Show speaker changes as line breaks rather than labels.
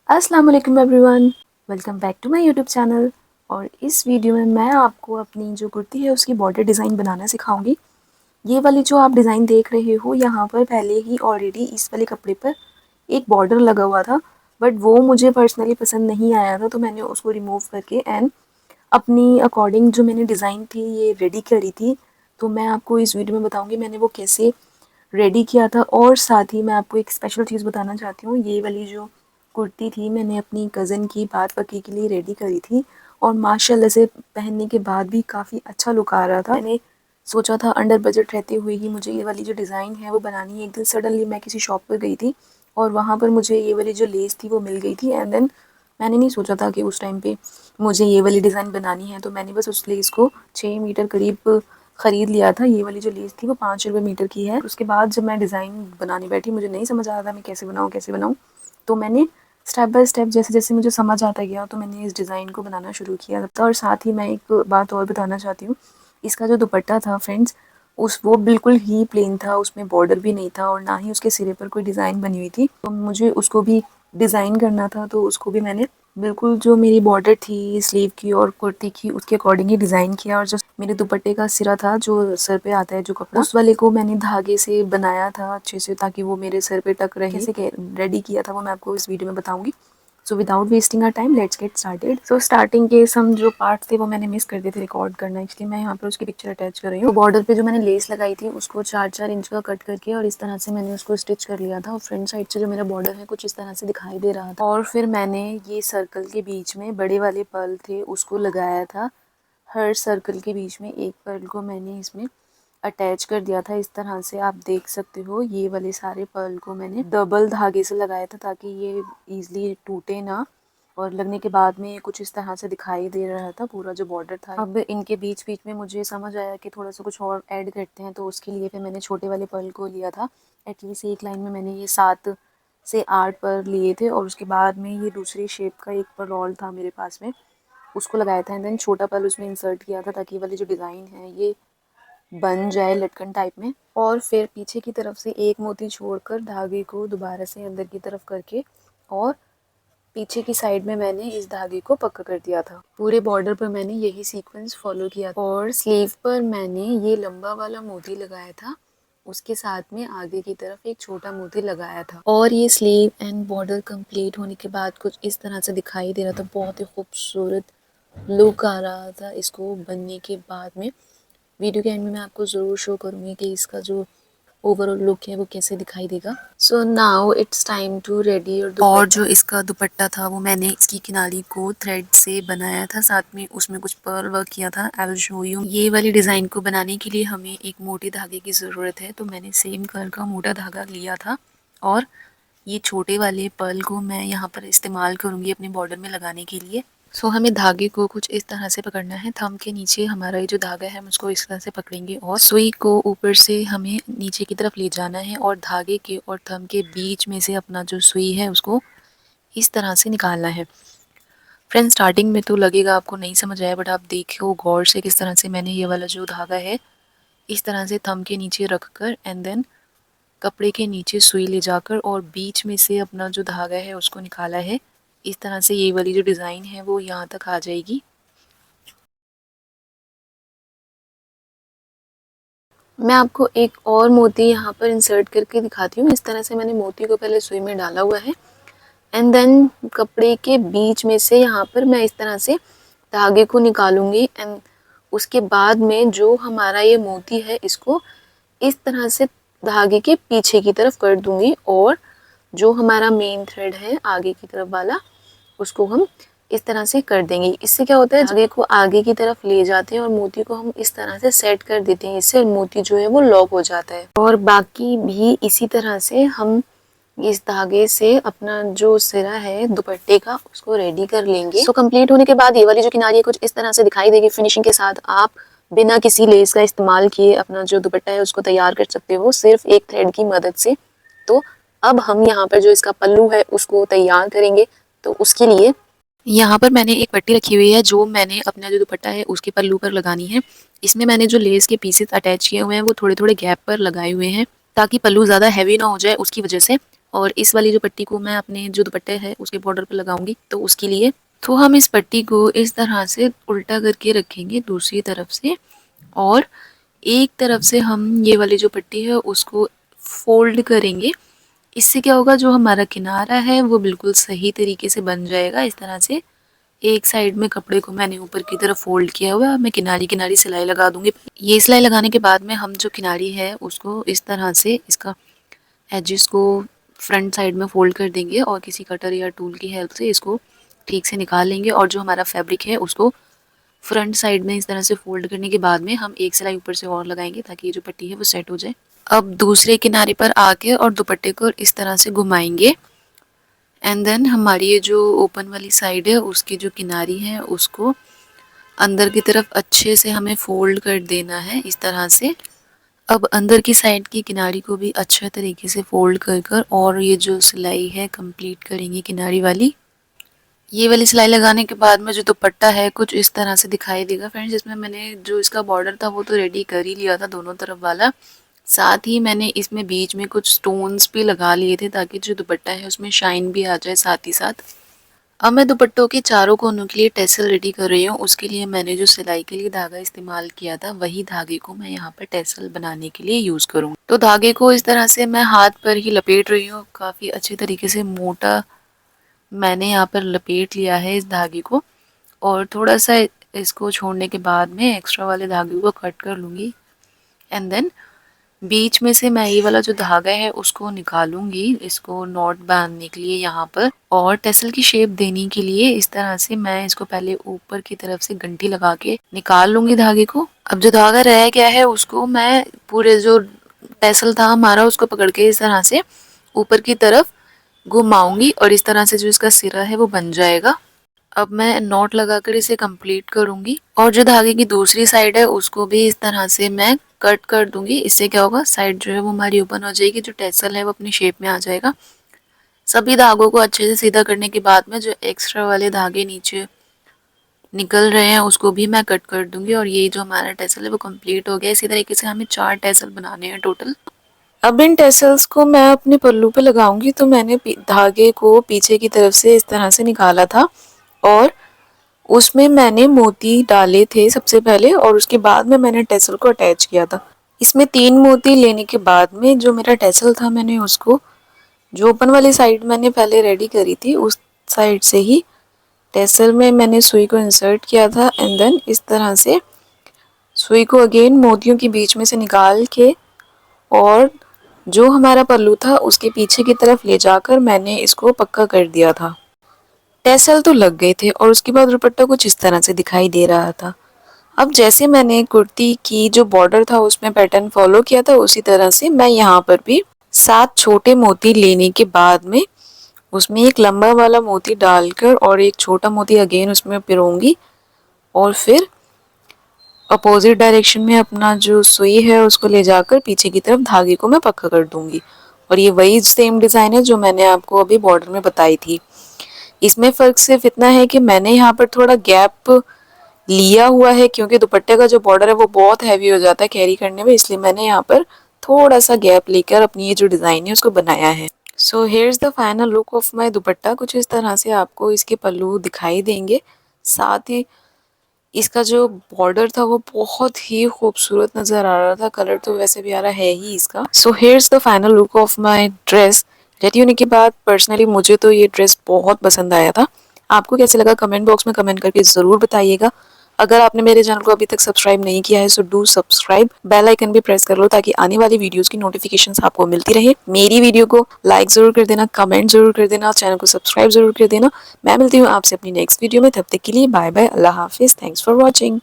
अस्सलाम वालेकुम everyone, welcome back to my YouTube channel. और इस वीडियो में मैं आपको अपनी जो कुर्ती है उसकी बॉर्डर डिज़ाइन बनाना सिखाऊंगी। ये वाली जो आप डिज़ाइन देख रहे हो यहाँ पर पहले ही ऑलरेडी इस वाले कपड़े पर एक बॉर्डर लगा हुआ था, बट वो मुझे पर्सनली पसंद नहीं आया था, तो मैंने उसको रिमूव करके एंड अपनी अकॉर्डिंग जो मैंने डिज़ाइन थी ये रेडी करी थी। तो मैं आपको इस वीडियो में बताऊँगी मैंने वो कैसे रेडी किया था। और साथ ही मैं आपको एक स्पेशल चीज़ बताना चाहती हूँ, ये वाली जो कुर्ती थी मैंने अपनी कज़न की बात पक्की के लिए रेडी करी थी और माशाल्लाह से पहनने के बाद भी काफ़ी अच्छा लुक आ रहा था। मैंने सोचा था अंडर बजट रहते हुए ही मुझे ये वाली जो डिज़ाइन है वो बनानी है। एक दिन सडनली मैं किसी शॉप पर गई थी और वहाँ पर मुझे ये वाली जो लेस थी वो मिल गई थी एंड देन मैंने नहीं सोचा था कि उस टाइम पे मुझे ये वाली डिज़ाइन बनानी है, तो मैंने बस उस लेस को 6 मीटर करीब ख़रीद लिया था। ये वाली जो लेस थी वो 5 रुपये मीटर की है। उसके बाद जब मैं डिज़ाइन बनाने बैठी मुझे नहीं समझ आ रहा था मैं कैसे बनाऊँ, तो मैंने स्टेप बाय स्टेप जैसे-जैसे मुझे समझ आता गया तो मैंने इस डिज़ाइन को बनाना शुरू किया। और साथ ही मैं एक बात और बताना चाहती हूँ, इसका जो दुपट्टा था फ्रेंड्स उस वो बिल्कुल ही प्लेन था, उसमें बॉर्डर भी नहीं था और ना ही उसके सिरे पर कोई डिज़ाइन बनी हुई थी। तो मुझे उसको भी डिज़ाइन करना था, तो उसको भी मैंने बिल्कुल जो मेरी बॉर्डर थी स्लीव की और कुर्ती की उसके अकॉर्डिंग ही डिज़ाइन किया। और जो मेरे दुपट्टे का सिरा था जो सर पे आता है जो कपड़ा, उस वाले को मैंने धागे से बनाया था अच्छे से ताकि वो मेरे सर पे टक रहे। कैसे रेडी किया था वो मैं आपको इस वीडियो में बताऊंगी। So without wasting our time let's get started. So starting के सम जो पार्ट्स थे वो मैंने मिस कर दिए थे रिकॉर्ड करना, इसलिए मैं यहाँ पर उसकी पिक्चर अटैच कर रही हूँ। तो बॉर्डर पे जो मैंने लेस लगाई थी उसको 4-4 इंच का कट करके और इस तरह से मैंने उसको स्टिच कर लिया था और फ्रंट साइड से जो मेरा बॉर्डर है कुछ इस तरह से दिखाई दे रहा था। और फिर मैंने ये सर्कल के बीच में बड़े वाले पर्ल थे उसको लगाया था। हर सर्कल के बीच में एक पर्ल को मैंने इसमें अटैच कर दिया था। इस तरह से आप देख सकते हो ये वाले सारे पर्ल को मैंने डबल धागे से लगाया था ताकि ये इजीली टूटे ना, और लगने के बाद में कुछ इस तरह से दिखाई दे रहा था पूरा जो बॉर्डर था। अब इनके बीच बीच में मुझे समझ आया कि थोड़ा सा कुछ और ऐड करते हैं, तो उसके लिए फिर मैंने छोटे वाले पर्ल को लिया था। एटलीस्ट एक लाइन में मैंने ये 7 से 8 पर्ल लिए थे और उसके बाद में ये दूसरी शेप का एक पर्ल और था मेरे पास में, उसको लगाया था एंड देन छोटा पर्ल उसमें इंसर्ट किया था ताकि ये वाली जो डिज़ाइन है ये बन जाए लटकन टाइप में। और फिर पीछे की तरफ से एक मोती छोड़कर धागे को दोबारा से अंदर की तरफ करके और पीछे की साइड में मैंने इस धागे को पक्का कर दिया था। पूरे बॉर्डर पर मैंने यही सीक्वेंस फॉलो किया था और स्लीव पर मैंने ये लंबा वाला मोती लगाया था, उसके साथ में आगे की तरफ एक छोटा मोती लगाया था। और ये स्लीव एंड बॉर्डर कंप्लीट होने के बाद कुछ इस तरह से दिखाई दे रहा था, बहुत ही खूबसूरत लुक आ रहा था इसको बनने के बाद में। वीडियो के एंड में मैं आपको ज़रूर शो करूँगी कि इसका जो ओवरऑल लुक है वो कैसे दिखाई देगा। So now it's time to ready और जो इसका दुपट्टा था वो मैंने इसकी किनारी को थ्रेड से बनाया था, साथ में उसमें कुछ पर्ल वर्क किया था। I will show you. ये वाली डिज़ाइन को बनाने के लिए हमें एक मोटे धागे की ज़रूरत है, तो मैंने सेम कलर का मोटा धागा लिया था और ये छोटे वाले पर्ल को मैं यहाँ पर इस्तेमाल करूँगी अपने बॉर्डर में लगाने के लिए। सो हमें धागे को कुछ इस तरह से पकड़ना है, थंब के नीचे हमारा ये जो धागा है हम उसको इस तरह से पकड़ेंगे और सुई को ऊपर से हमें नीचे की तरफ ले जाना है और धागे के और थंब के बीच में से अपना जो सुई है उसको इस तरह से निकालना है। फ्रेंड्स स्टार्टिंग में तो लगेगा आपको नहीं समझ आया, बट आप देखो गौर से किस तरह से मैंने ये वाला जो धागा है इस तरह से थंब के नीचे रख कर एंड देन कपड़े के नीचे सुई ले जाकर और बीच में से अपना जो धागा है उसको निकाला है। इस तरह से ये वाली जो डिज़ाइन है वो यहाँ तक आ जाएगी। मैं आपको एक और मोती यहाँ पर इंसर्ट करके दिखाती हूँ। इस तरह से मैंने मोती को पहले सुई में डाला हुआ है एंड देन कपड़े के बीच में से यहाँ पर मैं इस तरह से धागे को निकालूंगी एंड उसके बाद में जो हमारा ये मोती है इसको इस तरह से धागे के पीछे की तरफ कर दूंगी और जो हमारा मेन थ्रेड है आगे की तरफ वाला उसको हम इस तरह से कर देंगे। इससे क्या होता है धागे को आगे की तरफ ले जाते हैं और मोती को हम इस तरह से सेट कर देते हैं, इससे मोती जो है वो लॉक हो जाता है। और बाकी भी इसी तरह से हम इस धागे से अपना जो सिरा है दुपट्टे का उसको रेडी कर लेंगे। सो कंप्लीट होने के बाद ये वाली जो किनारी कुछ इस तरह से दिखाई देगी। फिनिशिंग के साथ आप बिना किसी लेस का इस्तेमाल किए अपना जो दुपट्टा है उसको तैयार कर सकते हो सिर्फ एक थ्रेड की मदद से। तो अब हम यहाँ पर जो इसका पल्लू है उसको तैयार करेंगे, तो उसके लिए यहाँ पर मैंने एक पट्टी रखी हुई है जो मैंने अपना जो दुपट्टा है उसके पल्लू पर लगानी है। इसमें मैंने जो लेस के पीसेस अटैच किए हुए हैं वो थोड़े थोड़े गैप पर लगाए हुए हैं ताकि पल्लू ज़्यादा हैवी ना हो जाए उसकी वजह से। और इस वाली जो पट्टी को मैं अपने जो दुपट्टे है उसके बॉर्डर पर लगाऊंगी। तो उसके लिए तो हम इस पट्टी को इस तरह से उल्टा करके रखेंगे दूसरी तरफ से, और एक तरफ से हम ये वाली जो पट्टी है उसको फोल्ड करेंगे। इससे क्या होगा, जो हमारा किनारा है वो बिल्कुल सही तरीके से बन जाएगा। इस तरह से एक साइड में कपड़े को मैंने ऊपर की तरफ फोल्ड किया हुआ है, मैं किनारी किनारी सिलाई लगा दूंगी। ये सिलाई लगाने के बाद में हम जो किनारी है उसको इस तरह से इसका एजेस को फ्रंट साइड में फोल्ड कर देंगे और किसी कटर या टूल की हेल्प से इसको ठीक से निकाल लेंगे। और जो हमारा फैब्रिक है उसको फ्रंट साइड में इस तरह से फोल्ड करने के बाद में हम एक सिलाई ऊपर से और लगाएंगे ताकि ये जो पट्टी है वो सेट हो जाए। अब दूसरे किनारे पर आके और दुपट्टे को इस तरह से घुमाएंगे एंड देन हमारी ये जो ओपन वाली साइड है उसकी जो किनारी है उसको अंदर की तरफ अच्छे से हमें फोल्ड कर देना है इस तरह से। अब अंदर की साइड की किनारी को भी अच्छे तरीके से फोल्ड कर और ये जो सिलाई है कंप्लीट करेंगे किनारी वाली। ये वाली सिलाई लगाने के बाद में जो दुपट्टा है कुछ इस तरह से दिखाई देगा फ्रेंड्स। इसमें मैंने जो इसका बॉर्डर था वो तो रेडी कर ही लिया था दोनों तरफ वाला, साथ ही मैंने इसमें बीच में कुछ स्टोन्स भी लगा लिए थे ताकि जो दुपट्टा है उसमें शाइन भी आ जाए साथ ही साथ। अब मैं दुपट्टों के चारों कोनों के लिए टेसल रेडी कर रही हूँ। उसके लिए मैंने जो सिलाई के लिए धागा इस्तेमाल किया था वही धागे को मैं यहाँ पर टेसल बनाने के लिए यूज करूँगी। तो धागे को इस तरह से मैं हाथ पर ही लपेट रही हूँ, काफ़ी अच्छे तरीके से मोटा मैंने यहाँ पर लपेट लिया है इस धागे को। और थोड़ा सा इसको छोड़ने के बाद में एक्स्ट्रा वाले धागे को कट कर लूँगी एंड देन बीच में से मैं ये वाला जो धागा है उसको निकालूंगी इसको नॉट बांधने के लिए यहाँ पर। और टेसल की शेप देने के लिए इस तरह से मैं इसको पहले ऊपर की तरफ से गंठी लगा के निकाल लूंगी धागे को। अब जो धागा रह गया है उसको मैं पूरे जो टेसल था हमारा उसको पकड़ के इस तरह से ऊपर की तरफ घुमाऊंगी और इस तरह से जो इसका सिरा है वो बन जाएगा। अब मैं नॉट लगाकर इसे कंप्लीट करूंगी और जो धागे की दूसरी साइड है उसको भी इस तरह से मैं कट कर दूंगी। इससे क्या होगा, साइड जो है वो हमारी ओपन हो जाएगी, जो टेसल है वो अपनी शेप में आ जाएगा। सभी धागों को अच्छे से सीधा करने के बाद में जो एक्स्ट्रा वाले धागे नीचे निकल रहे हैं उसको भी मैं कट कर दूंगी और ये जो हमारा टेसल है वो कंप्लीट हो गया। इसी तरीके से हमें 4 टेसल बनाने हैं टोटल। अब इन टेसल्स को मैं अपने पल्लू पे लगाऊंगी। तो मैंने धागे को पीछे की तरफ से इस तरह से निकाला था और उसमें मैंने मोती डाले थे सबसे पहले और उसके बाद में मैंने टेसल को अटैच किया था। इसमें 3 मोती लेने के बाद में जो मेरा टेसल था मैंने उसको जो ओपन वाली साइड मैंने पहले रेडी करी थी उस साइड से ही टेसल में मैंने सुई को इंसर्ट किया था एंड देन इस तरह से सुई को अगेन मोतियों के बीच में से निकाल के और जो हमारा पल्लू था उसके पीछे की तरफ ले जाकर मैंने इसको पक्का कर दिया था। टेसल तो लग गए थे और उसके बाद दुपट्टा कुछ इस तरह से दिखाई दे रहा था। अब जैसे मैंने कुर्ती की जो बॉर्डर था उसमें पैटर्न फॉलो किया था उसी तरह से मैं यहाँ पर भी 7 छोटे मोती लेने के बाद में उसमें एक लंबा वाला मोती डालकर और एक छोटा मोती अगेन उसमें पिरोऊंगी और फिर अपोजिट डायरेक्शन में अपना जो सुई है उसको ले जाकर पीछे की तरफ धागे को मैं पक्का कर दूंगी। और ये वही सेम डिज़ाइन है जो मैंने आपको अभी बॉर्डर में बताई थी। इसमें फ़र्क सिर्फ इतना है कि मैंने यहाँ पर थोड़ा गैप लिया हुआ है क्योंकि दुपट्टे का जो बॉर्डर है वो बहुत हैवी हो जाता है कैरी करने में, इसलिए मैंने यहाँ पर थोड़ा सा गैप लेकर अपनी ये जो डिज़ाइन है उसको बनाया है। So here is the final look of माई दुपट्टा। कुछ इस तरह से आपको इसके पल्लू दिखाई देंगे। साथ ही इसका जो बॉर्डर था वो बहुत ही खूबसूरत नज़र आ रहा था। कलर तो वैसे भी आ रहा है ही इसका। So here's the final look of my dress. Ready होने के बाद पर्सनली मुझे तो ये ड्रेस बहुत पसंद आया था। आपको कैसे लगा कमेंट बॉक्स में कमेंट करके ज़रूर बताइएगा। अगर आपने मेरे चैनल को अभी तक सब्सक्राइब नहीं किया है so do subscribe, bell icon भी प्रेस कर लो ताकि आने वाली वीडियोस की नोटिफिकेशंस आपको मिलती रहे। मेरी वीडियो को लाइक ज़रूर कर देना, कमेंट ज़रूर कर देना, चैनल को सब्सक्राइब ज़रूर कर देना। मैं मिलती हूँ आपसे अपनी नेक्स्ट वीडियो में, तब तक के लिए बाय बाय, अल्लाह हाफिज़, थैंक्स फॉर वॉचिंग।